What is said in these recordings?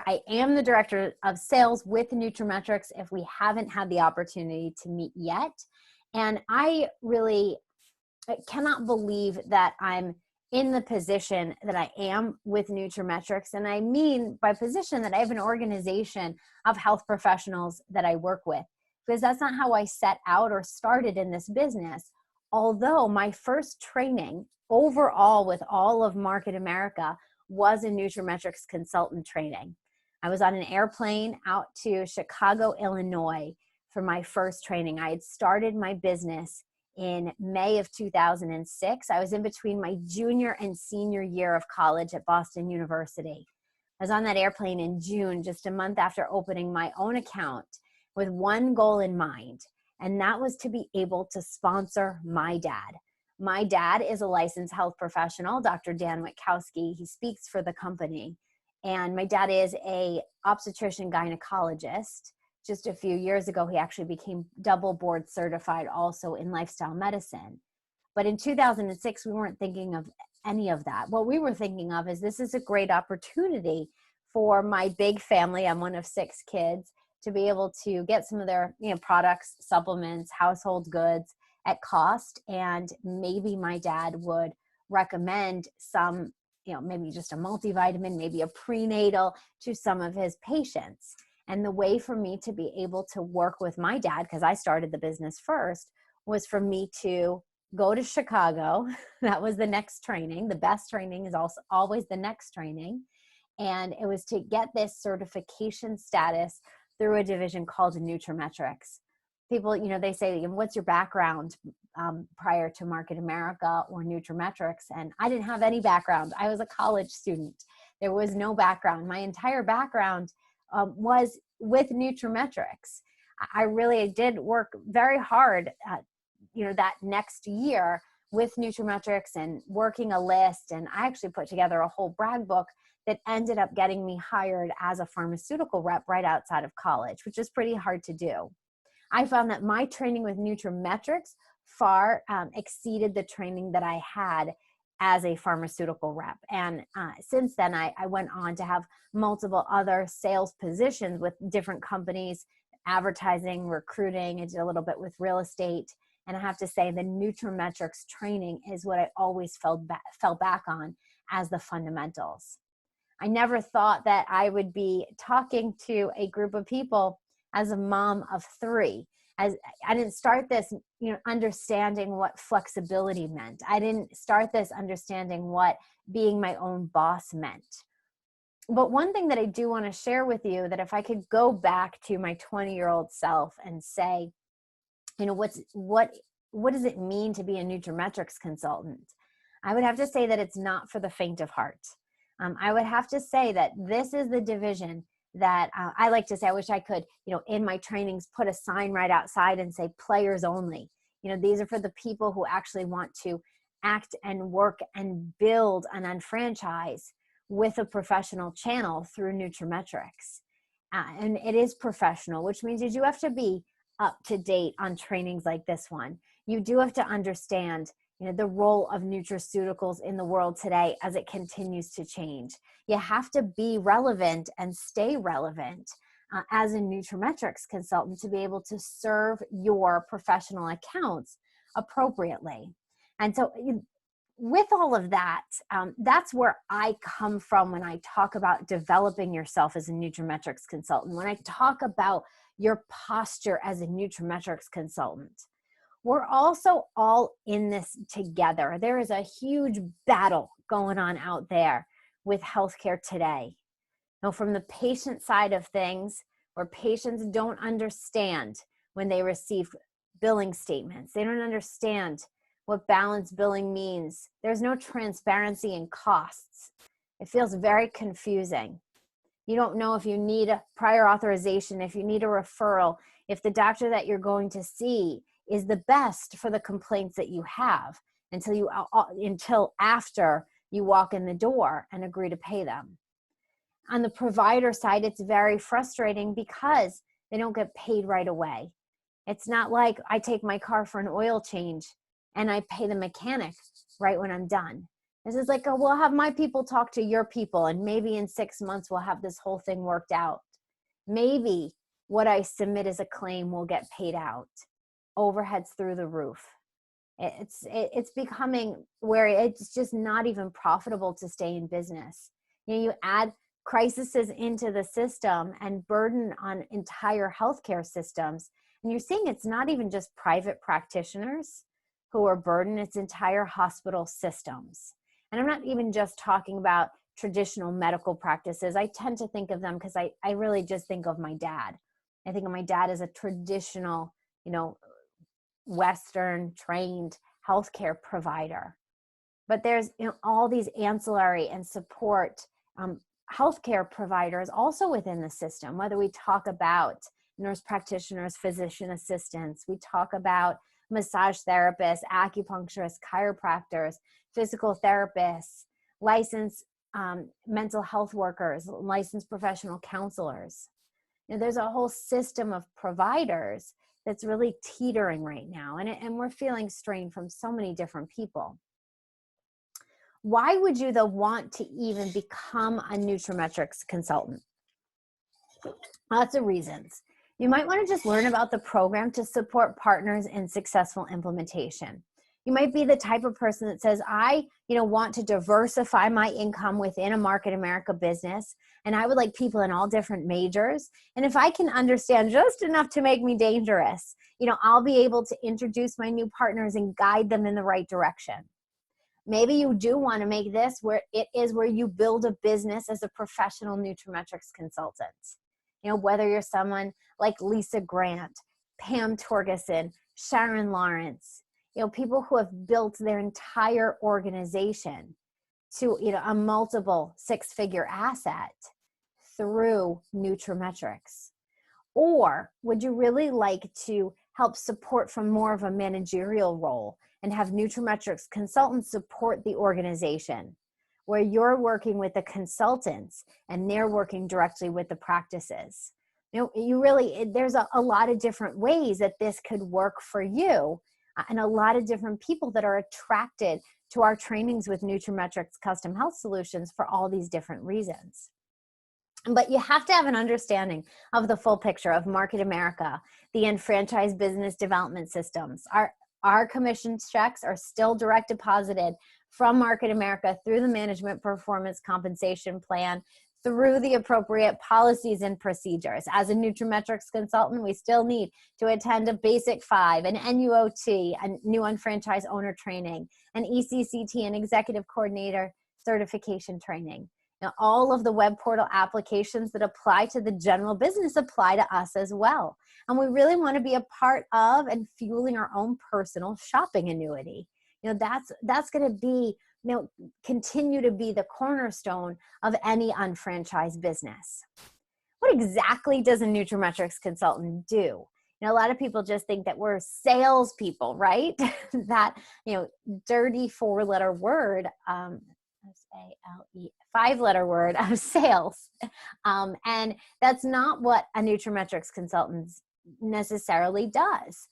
I am the director of sales with nutraMetrix if we haven't had the opportunity to meet yet. And I really cannot believe that I'm in the position that I am with nutraMetrix. And I mean by position that I have an organization of health professionals that I work with, because that's not how I set out or started in this business. Although my first training overall with all of Market America was a nutraMetrix consultant training. I was on an airplane out to Chicago, Illinois for my first training. I had started my business in May of 2006. I was in between my junior and senior year of college at Boston University. I was on that airplane in June, just a month after opening my own account, with one goal in mind, and that was to be able to sponsor my dad. My dad is a licensed health professional, Dr. Dan Witkowski. He speaks for the company. And my dad is a obstetrician gynecologist. Just a few years ago, he actually became double board certified also in lifestyle medicine. But in 2006, we weren't thinking of any of that. What we were thinking of is this is a great opportunity for my big family. I'm one of 6 kids, to be able to get some of their products, supplements, household goods at cost. And maybe my dad would recommend some, maybe just a multivitamin, maybe a prenatal to some of his patients. And the way for me to be able to work with my dad, because I started the business first, was for me to go to Chicago. That was the next training. The best training is also always the next training. And it was to get this certification status through a division called nutraMetrix. People, they say, what's your background prior to Market America or nutraMetrix? And I didn't have any background. I was a college student. There was no background. My entire background was with nutraMetrix. I really did work very hard, that next year with nutraMetrix and working a list. And I actually put together a whole brag book that ended up getting me hired as a pharmaceutical rep right outside of college, which is pretty hard to do. I found that my training with nutraMetrix far exceeded the training that I had as a pharmaceutical rep. And since then, I went on to have multiple other sales positions with different companies, advertising, recruiting. I did a little bit with real estate. And I have to say the nutraMetrix training is what I always fell back on as the fundamentals. I never thought that I would be talking to a group of people as a mom of 3. As I didn't start this, understanding what flexibility meant. I didn't start this understanding what being my own boss meant. But one thing that I do want to share with you, that if I could go back to my 20-year-old self and say, what does it mean to be a nutraMetrix consultant? I would have to say that it's not for the faint of heart. I would have to say that this is the division that I like to say, I wish I could, in my trainings, put a sign right outside and say players only. These are for the people who actually want to act and work and build an UnFranchise with a professional channel through nutraMetrix. And it is professional, which means you do have to be up to date on trainings like this one. You do have to understand the role of nutraceuticals in the world today as it continues to change. You have to be relevant and stay relevant as a nutraMetrix consultant to be able to serve your professional accounts appropriately. And so with all of that, that's where I come from when I talk about developing yourself as a nutraMetrix consultant. When I talk about your posture as a nutraMetrix consultant, we're also all in this together. There is a huge battle going on out there with healthcare today. Now, from the patient side of things, where patients don't understand when they receive billing statements. They don't understand what balanced billing means. There's no transparency in costs. It feels very confusing. You don't know if you need a prior authorization, if you need a referral, if the doctor that you're going to see is the best for the complaints that you have until after you walk in the door and agree to pay them. On the provider side, it's very frustrating because they don't get paid right away. It's not like I take my car for an oil change and I pay the mechanic right when I'm done. This is like, oh, we'll have my people talk to your people, and maybe in 6 months we'll have this whole thing worked out. Maybe what I submit as a claim will get paid out. Overheads through the roof. It's becoming where it's just not even profitable to stay in business. You add crises into the system and burden on entire healthcare systems, and you're seeing it's not even just private practitioners who are burdened, it's entire hospital systems. And I'm not even just talking about traditional medical practices. I tend to think of them because I really just think of my dad. I think of my dad as a traditional, Western trained healthcare provider. But there's all these ancillary and support healthcare providers also within the system, whether we talk about nurse practitioners, physician assistants, we talk about massage therapists, acupuncturists, chiropractors, physical therapists, licensed mental health workers, licensed professional counselors. There's a whole system of providers that's really teetering right now. And we're feeling strain from so many different people. Why would you though want to even become a nutraMetrix consultant? Lots of reasons. You might want to just learn about the program to support partners in successful implementation. You might be the type of person that says, I want to diversify my income within a Market America business, and I would like people in all different majors. And if I can understand just enough to make me dangerous, I'll be able to introduce my new partners and guide them in the right direction. Maybe you do want to make this where you build a business as a professional nutraMetrix consultant. Whether you're someone like Lisa Grant, Pam Torgeson, Sharon Lawrence, people who have built their entire organization to, a multiple six-figure asset through nutraMetrix. Or would you really like to help support from more of a managerial role and have nutraMetrix consultants support the organization, where you're working with the consultants and they're working directly with the practices? There's a lot of different ways that this could work for you, and a lot of different people that are attracted to our trainings with nutraMetrix Custom Health Solutions for all these different reasons. But you have to have an understanding of the full picture of Market America, the UnFranchise business development systems. Our commission checks are still direct deposited from Market America through the management performance compensation plan, through the appropriate policies and procedures. As a nutraMetrix consultant, we still need to attend a Basic 5, an NUOT, a new UnFranchise owner training, an ECCT, an executive coordinator certification training. Now, all of the web portal applications that apply to the general business apply to us as well. And we really want to be a part of and fueling our own personal shopping annuity. That's going to be, continue to be the cornerstone of any unfranchised business. What exactly does a nutraMetrix consultant do? A lot of people just think that we're salespeople, right? That, dirty four-letter word, S-A-L-E, five-letter word of sales. And that's not what a nutraMetrix consultant necessarily does.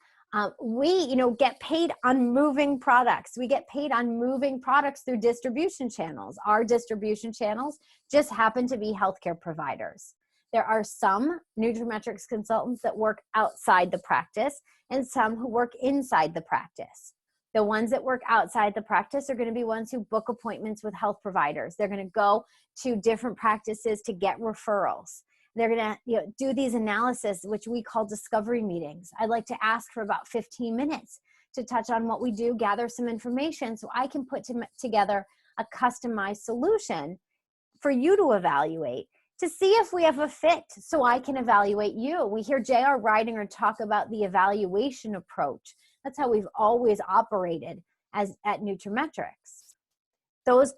We, get paid on moving products. We get paid on moving products through distribution channels. Our distribution channels just happen to be healthcare providers. There are some nutraMetrix consultants that work outside the practice and some who work inside the practice. The ones that work outside the practice are going to be ones who book appointments with health providers. They're going to go to different practices to get referrals. They're going to do these analysis, which we call discovery meetings. I'd like to ask for about 15 minutes to touch on what we do, gather some information so I can put together a customized solution for you to evaluate, to see if we have a fit so I can evaluate you. We hear J.R. Ridinger talk about the evaluation approach. That's how we've always operated at nutraMetrix. Those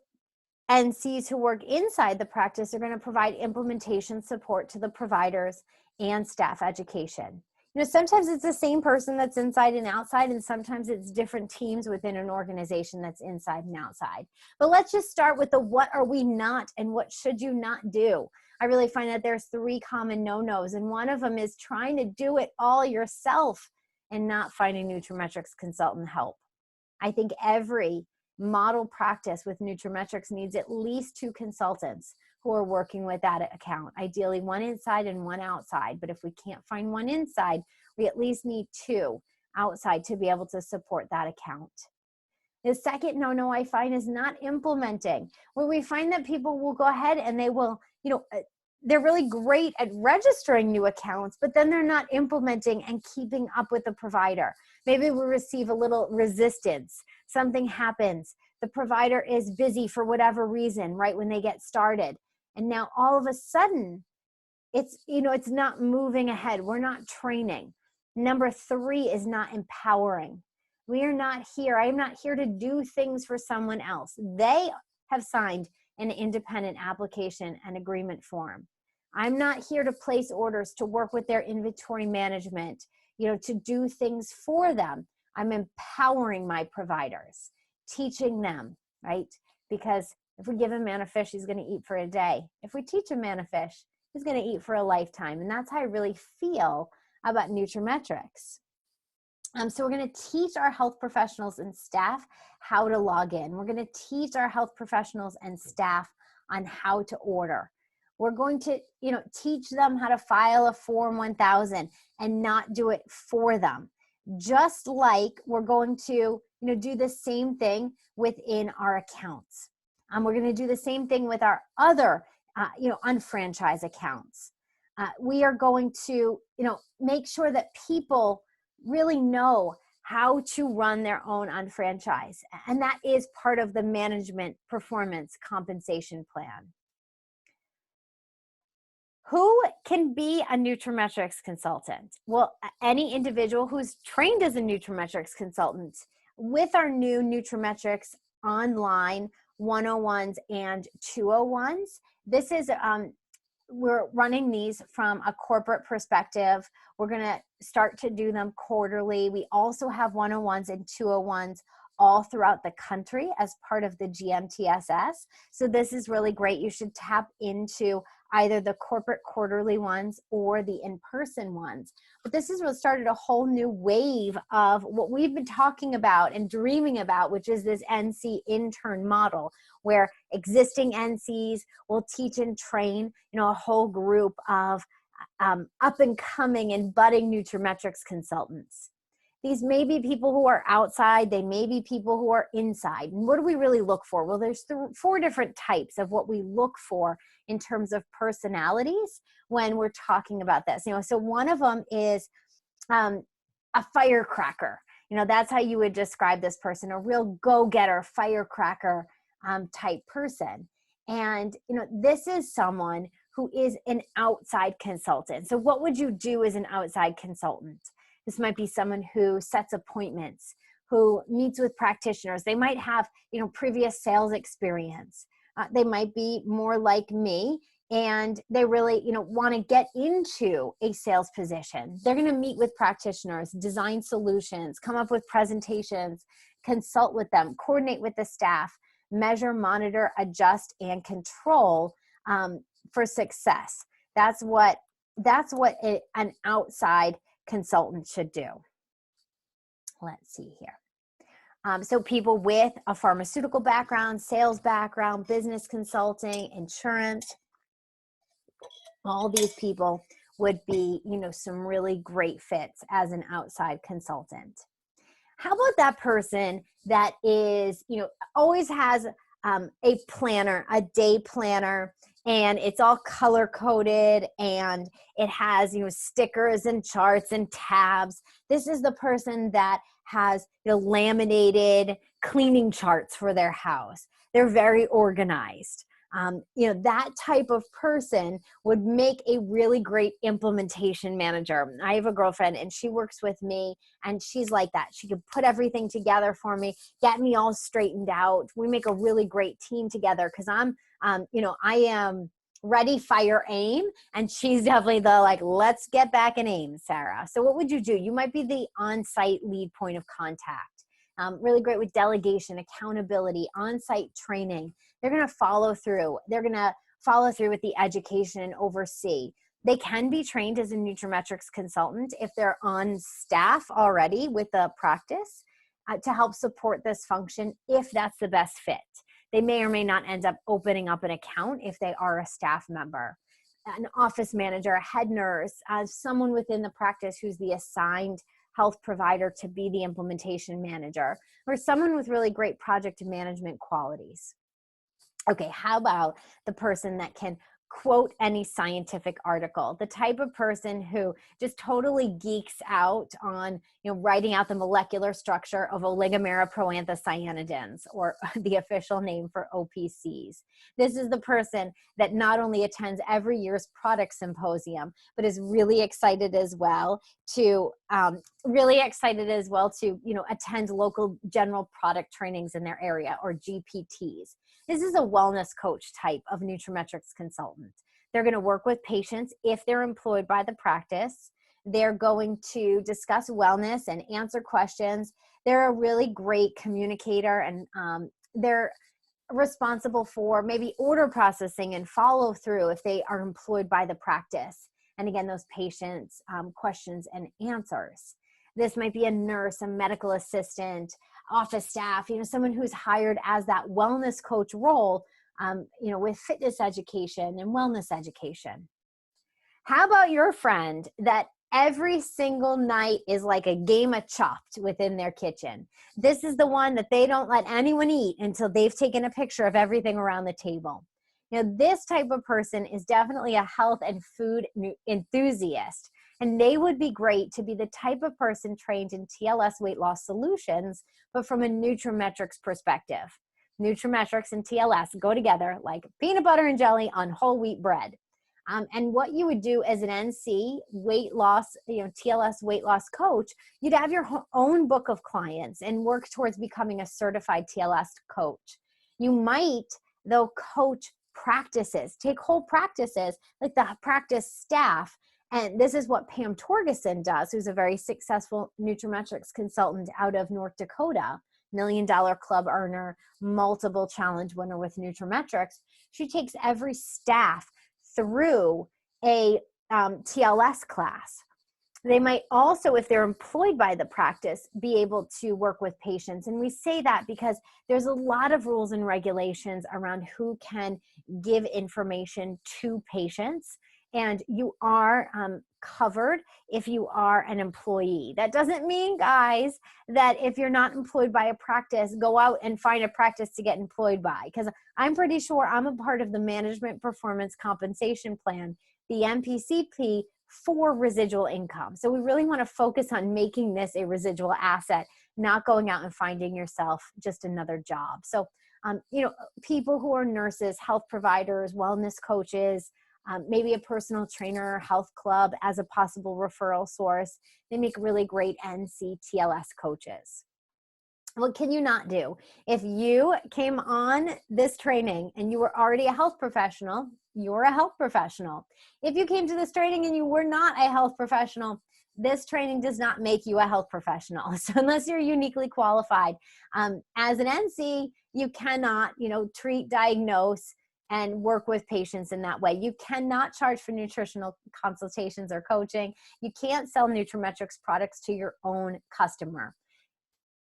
NCs who work inside the practice are going to provide implementation support to the providers and staff education. Sometimes it's the same person that's inside and outside, and sometimes it's different teams within an organization that's inside and outside. But let's just start with the what are we not and what should you not do. I really find that there's 3 common no-nos, and one of them is trying to do it all yourself and not finding nutraMetrix consultant help. I think every model practice with nutraMetrix needs at least 2 consultants who are working with that account. Ideally, 1 inside and 1 outside. But if we can't find 1 inside, we at least need 2 outside to be able to support that account. The second no I find is not implementing, where we find that people will go ahead and they will, they're really great at registering new accounts, but then they're not implementing and keeping up with the provider. Maybe we receive a little resistance. Something happens. The provider is busy for whatever reason, right when they get started. And now all of a sudden, it's not moving ahead. We're not training. Number 3 is not empowering. We are not here. I am not here to do things for someone else. They have signed an independent application and agreement form. I'm not here to place orders, to work with their inventory management, to do things for them. I'm empowering my providers, teaching them, right? Because if we give a man a fish, he's going to eat for a day. If we teach a man a fish, he's going to eat for a lifetime. And that's how I really feel about nutraMetrix. So we're going to teach our health professionals and staff how to log in. We're going to teach our health professionals and staff on how to order. We're going to, teach them how to file a Form 1000 and not do it for them. Just like we're going to, do the same thing within our accounts. We're going to do the same thing with our other, UnFranchise accounts. We are going to, make sure that people really know how to run their own UnFranchise. And that is part of the management performance compensation plan. Who can be a nutraMetrix consultant? Well, any individual who's trained as a nutraMetrix consultant. With our new nutraMetrix online 101s and 201s, this is we're running these from a corporate perspective. We're going to start to do them quarterly. We also have 101s and 201s all throughout the country as part of the GMTSS. So this is really great. You should tap into either the corporate quarterly ones or the in-person ones. But this has really started a whole new wave of what we've been talking about and dreaming about, which is this NC intern model, where existing NCs will teach and train, a whole group of up and coming and budding nutraMetrix consultants. These may be people who are outside, they may be people who are inside. And what do we really look for? Well, there's 4 different types of what we look for in terms of personalities when we're talking about this. So one of them is a firecracker. That's how you would describe this person, a real go-getter, firecracker type person. And, this is someone who is an outside consultant. So what would you do as an outside consultant? This might be someone who sets appointments, who meets with practitioners. They might have, previous sales experience. They might be more like me, and they really, want to get into a sales position. They're going to meet with practitioners, design solutions, come up with presentations, consult with them, coordinate with the staff, measure, monitor, adjust, and control for success. That's what an outside consultant should do. Let's see here. So people with a pharmaceutical background, sales background, business consulting, insurance, all these people would be, some really great fits as an outside consultant. How about that person that is, always has a planner, a day planner, and it's all color coded and it has, stickers and charts and tabs. This is the person that has, laminated cleaning charts for their house. They're very organized. That type of person would make a really great implementation manager. I have a girlfriend and she works with me and she's like that. She could put everything together for me, get me all straightened out. We make a really great team together because I am ready, fire, aim. And she's definitely the let's get back and aim, Sarah. So what would you do? You might be the on-site lead point of contact. Really great with delegation, accountability, on-site training. They're going to follow through. They're going to follow through with the education and oversee. They can be trained as a nutraMetrix consultant if they're on staff already with a practice. to help support this function if that's the best fit. They may or may not end up opening up an account if they are a staff member. An office manager, a head nurse, someone within the practice who's the assigned health provider to be the implementation manager, or someone with really great project management qualities. Okay, how about the person that can quote any scientific article, the type of person who just totally geeks out on, writing out the molecular structure of oligomeroproanthocyanidins, or the official name for OPCs. This is the person that not only attends every year's product symposium, but is really excited as well to attend local general product trainings in their area, or GPTs. This is a wellness coach type of nutraMetrix consultant. They're going to work with patients if they're employed by the practice. They're going to discuss wellness and answer questions. They're a really great communicator, and they're responsible for maybe order processing and follow through if they are employed by the practice. And again, those patients' questions and answers. This might be a nurse, a medical assistant, office staff, someone who's hired as that wellness coach role, with fitness education and wellness education. How about your friend that every single night is like a game of Chopped within their kitchen? This is the one that they don't let anyone eat until they've taken a picture of everything around the table. This type of person is definitely a health and food enthusiast, and they would be great to be the type of person trained in TLS weight loss solutions, but from a nutraMetrix perspective. nutraMetrix and TLS go together like peanut butter and jelly on whole wheat bread. And what you would do as an NC weight loss, TLS weight loss coach, you'd have your own book of clients and work towards becoming a certified TLS coach. You might, though, coach practices, take whole practices, like the practice staff. And this is what Pam Torgeson does, who's a very successful nutraMetrix consultant out of North Dakota, $1 Million Club earner, multiple challenge winner with nutraMetrix. She takes every staff through a TLS class. They might also, if they're employed by the practice, be able to work with patients. And we say that because there's a lot of rules and regulations around who can give information to patients. And you are covered if you are an employee. That doesn't mean, guys, that if you're not employed by a practice, go out and find a practice to get employed by. Because I'm pretty sure I'm a part of the Management Performance Compensation Plan, the MPCP, for residual income. So we really want to focus on making this a residual asset, not going out and finding yourself just another job. So, people who are nurses, health providers, wellness coaches, maybe a personal trainer or health club as a possible referral source. They make really great NC TLS coaches. What can you not do? If you came on this training and you were already a health professional, you're a health professional. If you came to this training and you were not a health professional, this training does not make you a health professional. So unless you're uniquely qualified, as an NC, you cannot, treat, diagnose, and work with patients in that way. You cannot charge for nutritional consultations or coaching. You can't sell nutraMetrix products to your own customer.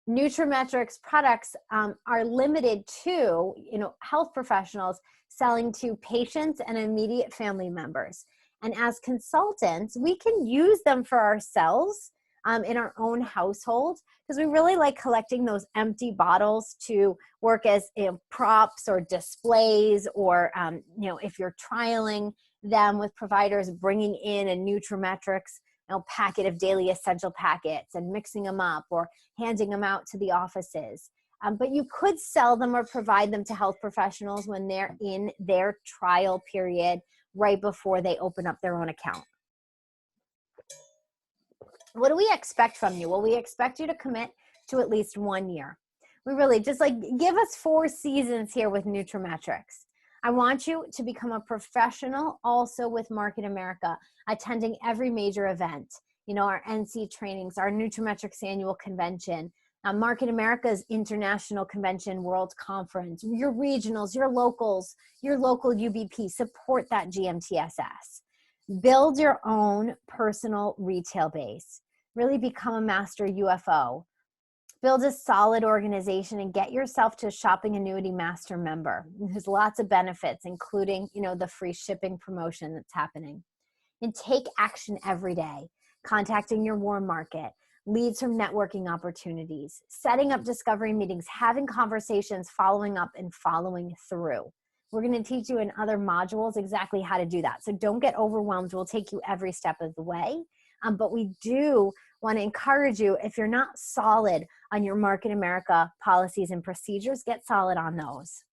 nutraMetrix products are limited to, health professionals selling to patients and immediate family members. And as consultants, we can use them for ourselves in our own household, because we really like collecting those empty bottles to work as props or displays, or if you're trialing them with providers, bringing in a nutraMetrix packet of daily essential packets and mixing them up or handing them out to the offices. But you could sell them or provide them to health professionals when they're in their trial period right before they open up their own account. What do we expect from you? Well, we expect you to commit to at least 1 year. We really just give us 4 seasons here with nutraMetrix. I want you to become a professional also with Market America, attending every major event, our NC trainings, our nutraMetrix annual convention, Market America's International Convention World Conference, your regionals, your locals, your local UBP, support that GMTSS. Build your own personal retail base. Really become a master UFO. Build a solid organization and get yourself to a shopping annuity master member. There's lots of benefits, including, the free shipping promotion that's happening. And take action every day, contacting your warm market, leads from networking opportunities, setting up discovery meetings, having conversations, following up, and following through. We're going to teach you in other modules exactly how to do that. So don't get overwhelmed. We'll take you every step of the way. But we do want to encourage you, if you're not solid on your Market America policies and procedures, get solid on those.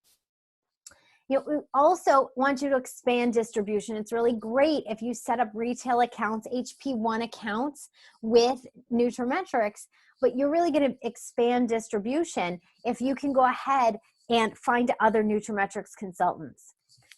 We also want you to expand distribution. It's really great if you set up retail accounts, HP1 accounts with nutraMetrix, but you're really going to expand distribution if you can go ahead and find other nutraMetrix consultants.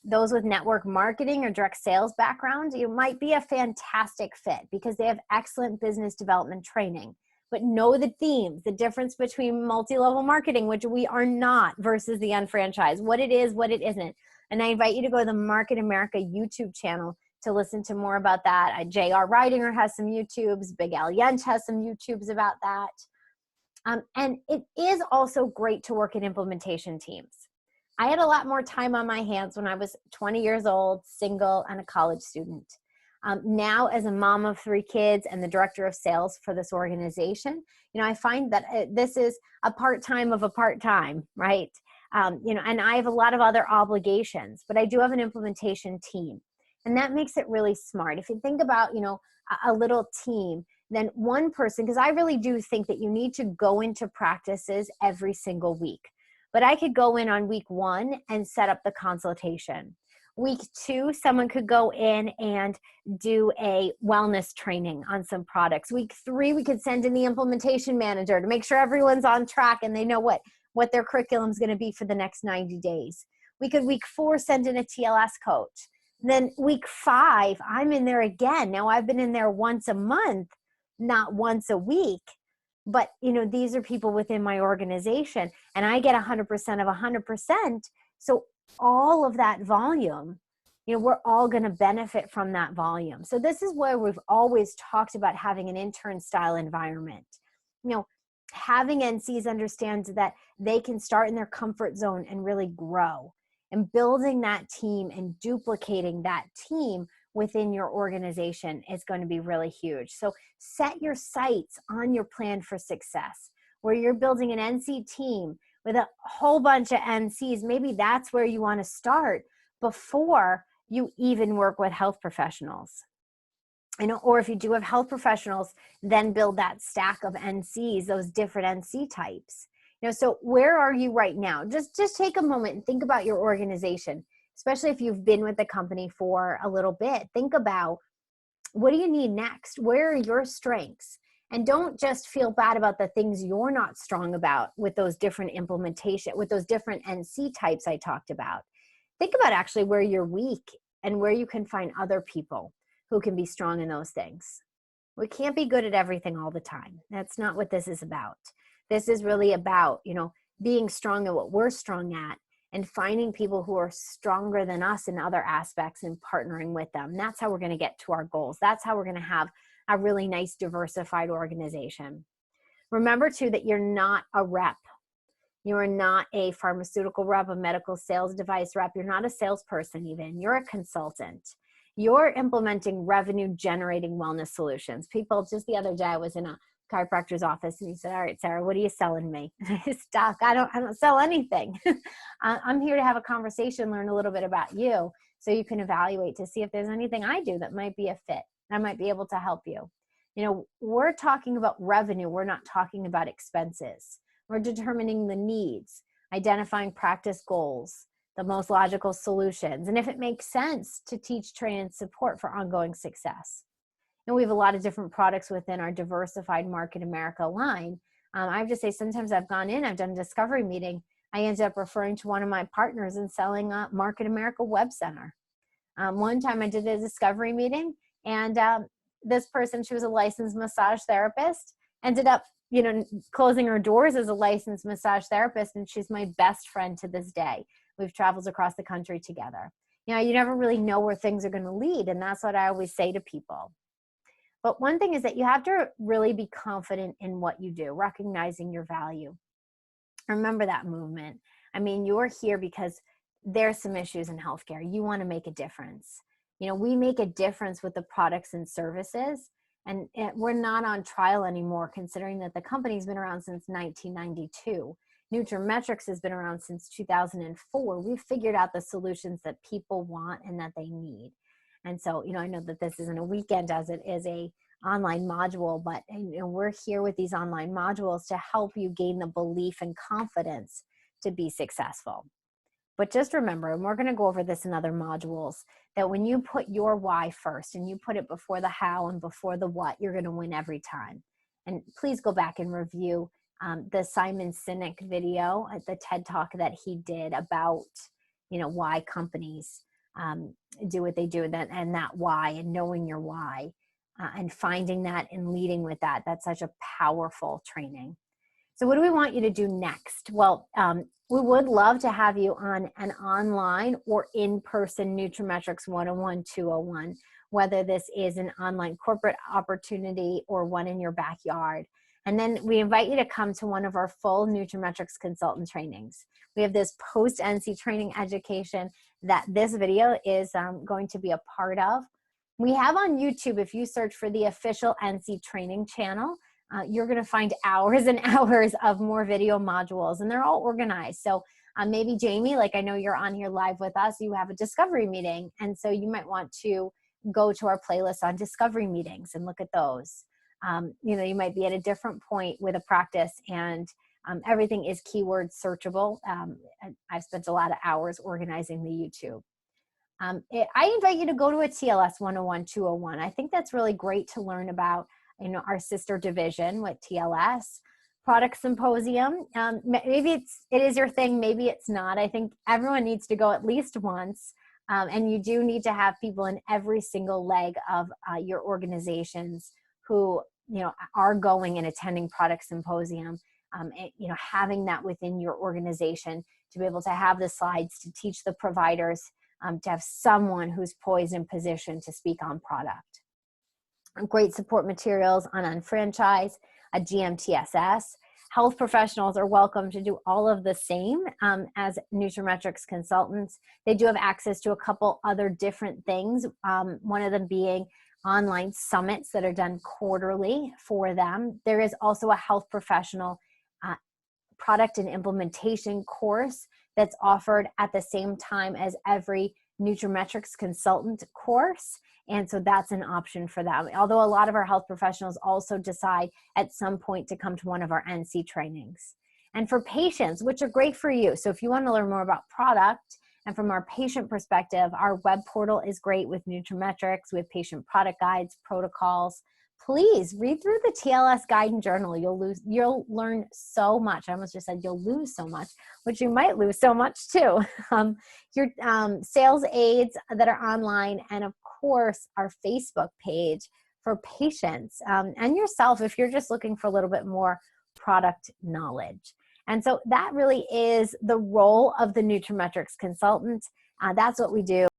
Those with network marketing or direct sales background, you might be a fantastic fit because they have excellent business development training. But know the themes, the difference between multi-level marketing, which we are not, versus the UnFranchise, what it is, what it isn't. And I invite you to go to the Market America YouTube channel to listen to more about that. J.R. Ridinger has some YouTubes. Big Al Yench has some YouTubes about that. And it is also great to work in implementation teams. I had a lot more time on my hands when I was 20 years old, single, and a college student. Now, as a mom of 3 kids and the director of sales for this organization, I find that this is a part-time of a part-time, right? And I have a lot of other obligations, but I do have an implementation team. And that makes it really smart. If you think about, a little team, then one person, because I really do think that you need to go into practices every single week. But I could go in on week 1 and set up the consultation. Week 2, someone could go in and do a wellness training on some products. Week 3, we could send in the implementation manager to make sure everyone's on track and they know what their curriculum is going to be for the next 90 days. We could, week 4, send in a TLS coach. Then week 5, I'm in there again. Now I've been in there once a month, not once a week. But, these are people within my organization and I get 100% of 100%. So all of that volume, we're all going to benefit from that volume. So this is where we've always talked about having an intern style environment. Having NCs understand that they can start in their comfort zone and really grow, and building that team and duplicating that team within your organization is going to be really huge. So set your sights on your plan for success, where you're building an NC team with a whole bunch of NCs. Maybe that's where you want to start before you even work with health professionals. Or if you do have health professionals, then build that stack of NCs, those different NC types. So where are you right now? Just take a moment and think about your organization, especially if you've been with the company for a little bit. Think about, what do you need next? Where are your strengths? And don't just feel bad about the things you're not strong about with those different with those different NC types I talked about. Think about actually where you're weak and where you can find other people who can be strong in those things. We can't be good at everything all the time. That's not what this is about. This is really about, being strong at what we're strong at and finding people who are stronger than us in other aspects and partnering with them. That's how we're going to get to our goals. That's how we're going to have a really nice diversified organization. Remember too that you're not a rep. You are not a pharmaceutical rep, a medical sales device rep. You're not a salesperson even. You're a consultant. You're implementing revenue generating wellness solutions. People, just the other day I was in a chiropractor's office and he said, all right, Sarah, what are you selling me? Doc, I don't sell anything. I'm here to have a conversation, learn a little bit about you so you can evaluate to see if there's anything I do that might be a fit. I might be able to help you. We're talking about revenue. We're not talking about expenses. We're determining the needs, identifying practice goals, the most logical solutions, and if it makes sense to teach, train, and support for ongoing success. And we have a lot of different products within our diversified Market America line. I have to say, sometimes I've gone in, I've done a discovery meeting. I ended up referring to one of my partners and selling a Market America Web Center. One time I did a discovery meeting and this person, she was a licensed massage therapist, ended up, closing her doors as a licensed massage therapist. And she's my best friend to this day. We've traveled across the country together. You never really know where things are going to lead. And that's what I always say to people. But one thing is that you have to really be confident in what you do, recognizing your value. Remember that movement. I mean, you're here because there's some issues in healthcare. You want to make a difference. You know, we make a difference with the products and services, and we're not on trial anymore, considering that the company's been around since 1992. nutraMetrix has been around since 2004. We've figured out the solutions that people want and that they need. And so, you know, I know that this isn't a weekend as it is a online module, but you know, we're here with these online modules to help you gain the belief and confidence to be successful. But just remember, and we're going to go over this in other modules, that when you put your why first and you put it before the how and before the what, you're going to win every time. And please go back and review the Simon Sinek video at the TED Talk that he did about, you know, why companies do what they do, and that why, and knowing your why, and finding that and leading with that. That's such a powerful training. So what do we want you to do next? Well, we would love to have you on an online or in-person nutraMetrix 101, 201, whether this is an online corporate opportunity or one in your backyard. And then we invite you to come to one of our full nutraMetrix consultant trainings. We have this post-NC training education that this video is going to be a part of. We have on YouTube, if you search for the official NC training channel, you're going to find hours and hours of more video modules, and they're all organized. So maybe Jamie, like I know you're on here live with us, you have a discovery meeting, and so you might want to go to our playlist on discovery meetings and look at those. You know, you might be at a different point with a practice, and everything is keyword searchable. I've spent a lot of hours organizing the YouTube. I invite you to go to a TLS 101, 201. I think that's really great to learn about, you know, our sister division with TLS. Product Symposium. Maybe it is your thing, maybe it's not. I think everyone needs to go at least once. And you do need to have people in every single leg of your organizations who, you know, are going and attending Product Symposium. You know, having that within your organization to be able to have the slides to teach the providers, to have someone who's poised and positioned to speak on product. Great support materials on UnFranchise, a GMTSS. Health professionals are welcome to do all of the same as nutraMetrix consultants. They do have access to a couple other different things, one of them being online summits that are done quarterly for them. There is also a health professional product and implementation course that's offered at the same time as every nutraMetrix consultant course. And so that's an option for them. Although a lot of our health professionals also decide at some point to come to one of our NC trainings. And for patients, which are great for you. So if you want to learn more about product, and from our patient perspective, our web portal is great with nutraMetrix. We have patient product guides, protocols. Please read through the TLS guide and journal. You'll learn so much. I almost just said you'll lose so much, which you might lose so much too. Your sales aids that are online, and of course our Facebook page for patients and yourself if you're just looking for a little bit more product knowledge. And so that really is the role of the nutraMetrix consultant. That's what we do.